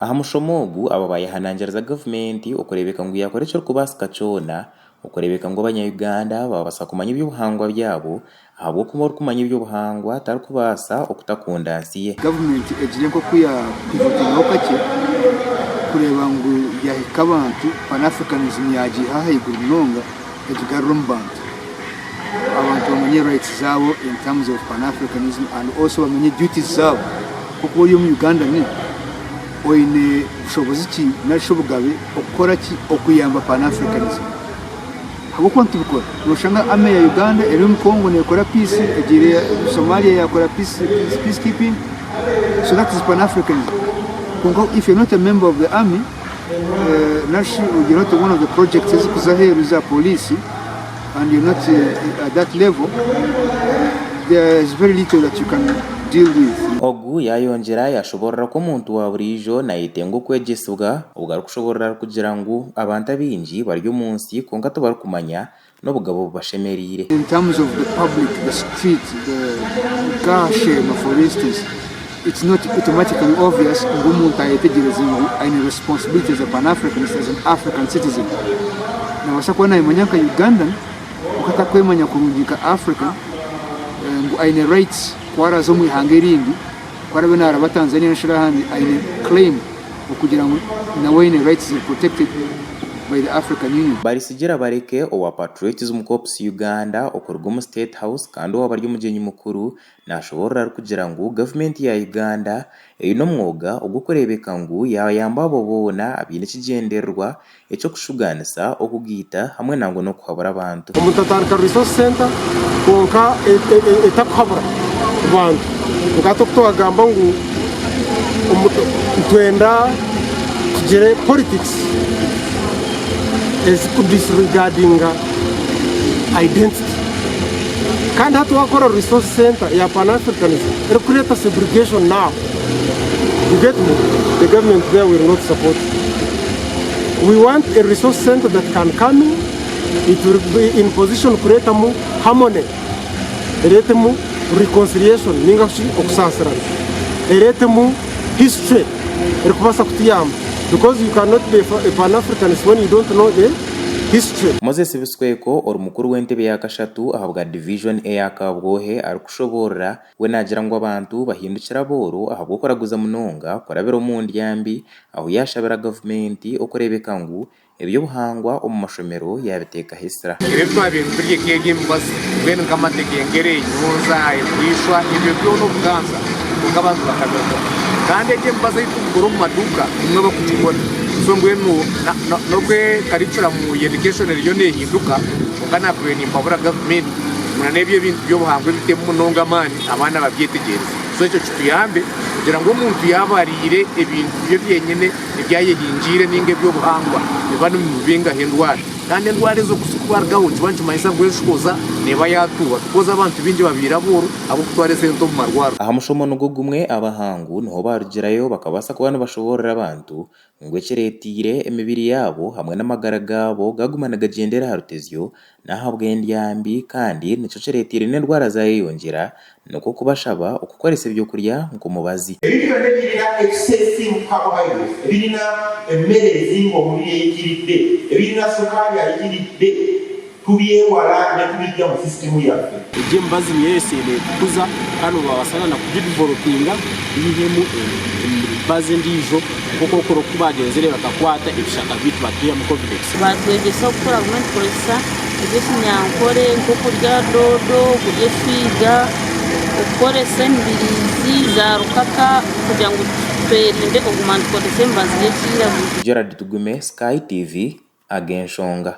aha mushomogu aba bayihanangiriza gavumenti okurebeka ngu yakora ekyo kubasika kyona okurebeka ngu abanya-Uganda babasa kumanya eby'obuhangwa byabo ahabw'okuba orikumanya eby'obuhangwa tarikubasa okutakunda nsi ye. Gavumenti egire nk'okuya pivotingaho kakye kureba ngu yahika abantu pan-Africanism yagiha haiguru munonga egigarura omu bantu abantu bamenye rights zabo in terms of pan-Africanism and also bamenye duties zabo kuko uri mu Uganda ni oine bushobozi ki nasho bugabe okukora ki okuyamba pan-Africanism habwo ntibikora ushanga ame ya Uganda eri mu Congo nekora peace egire Somalia yakora peacekeeping, so that is pan-Africanism. If you're not a member of the army, you're not one of the projects as a police, and you're not at that level, there is very little that you can deal with. Ogu yayongera yashoborera ko omuntu wa burijo nayitenga okwegesibwa ogarukushoborera kugira ngu abantu abingi bari omunsi konka tobarikumanya n'obugabo bubashemerire. In terms of the public, the street, the car share, for instance, it's not automatically obvious ngumuntu ayetegereza any responsibility as a pan-Africanist, as an African citizen. Na wasakwa na imanyaka Ugandan ukatakwemanya kurungika Africa ngu aine rights kwara zo mu ihanga irindi kwara bena araba Tanzania nshirahandi aine claim okugira ngu nawe ine rights are protected by the African Union. Barisigira bareke owa Patriotism Corps Uganda okurwa mu State House kandi wabari umugenyi mukuru nashobora kugira ngu government ya Uganda ino mwoga ogukorebeka ngu yayamba abo bona abine kigenderwa eco kushuganisa okugita hamwe nango no kuhabura abantu. Umutatanga resource center konka etakuhabura abantu ngato agamba ngu twenda kugere politics is disregarding identity. Can't have to work on a resource center, ya pan-Africanism. It create a segregation now. You get me? The government there will not support. We want a resource center that can come in. It will be in position to create a harmony, create a reconciliation, ningashi okusasira, create a history. Because you cannot be a pan-Africanist when you don't know the history. Moses Bisweko or mukuru w'entebe ya kashatu ahabwa division A ya Kabwohe arikushobora we nagira ngo abantu bahindukira boro ahabwo koraguza munonga korabero mu ndyambi aho yashabira government okurebeka ngu ebyo buhangwa omu mashomero yabiteka hisra. Ibyo bintu biri kege mbasi bene nkamategengere inyuza kwishwa ibyo byo no kuganza ngabantu bakagaga kandi eje mbasa itugoro mu maduka imwe bakukibona so ngwenu nokwe karicura mu education ryo nehinduka ukana kweni mbabura government muna nebyo bintu byo buhangwe bitemu munonga mani abana babyetegereza so icyo kituyambe kugira ngo umuntu yabarire ibintu byo byenyene ibyayehinjire ninge byo buhangwa bibana mu binga hendwara kandi ndware zo kusukubargaho kibantu mayisa gweshoza neba yatuba koza abantu bingi babiraboro abo kutware sento mu marwaro. Aha mushomono gugumwe abahangu niho barugirayo bakabasa kubana bashoborera abantu ngwekeretire emibiri yabo hamwe n'amagara gabo gagumana gagendera harutezyo nahabwe ndyambi kandi nico ceretire n'indwara zayiyongera nuko kubashaba okukoresa ibyo kurya nko mubazi. Ebintu birina excessive carbohydrates, ebirina emmere ezingo muri ekiridde, ebirina sukali ayiridde tubyewala ne tubijja mu system yaffe. Ejje mbazi myese kukuza kano babasana na kudevelopinga ibihemu bazi ndijo kuko koro kubagenzere bakakwata ibishaka bitu batuye mu complex. Batwegesa gukora movement polisa ibyo nyankore nko kurya dodo kurya figa ukore sembirizi za rukaka kugira ngo twerinde kugumana ko December ziyekira. Gerard Tugume, Sky TV, Agenshonga.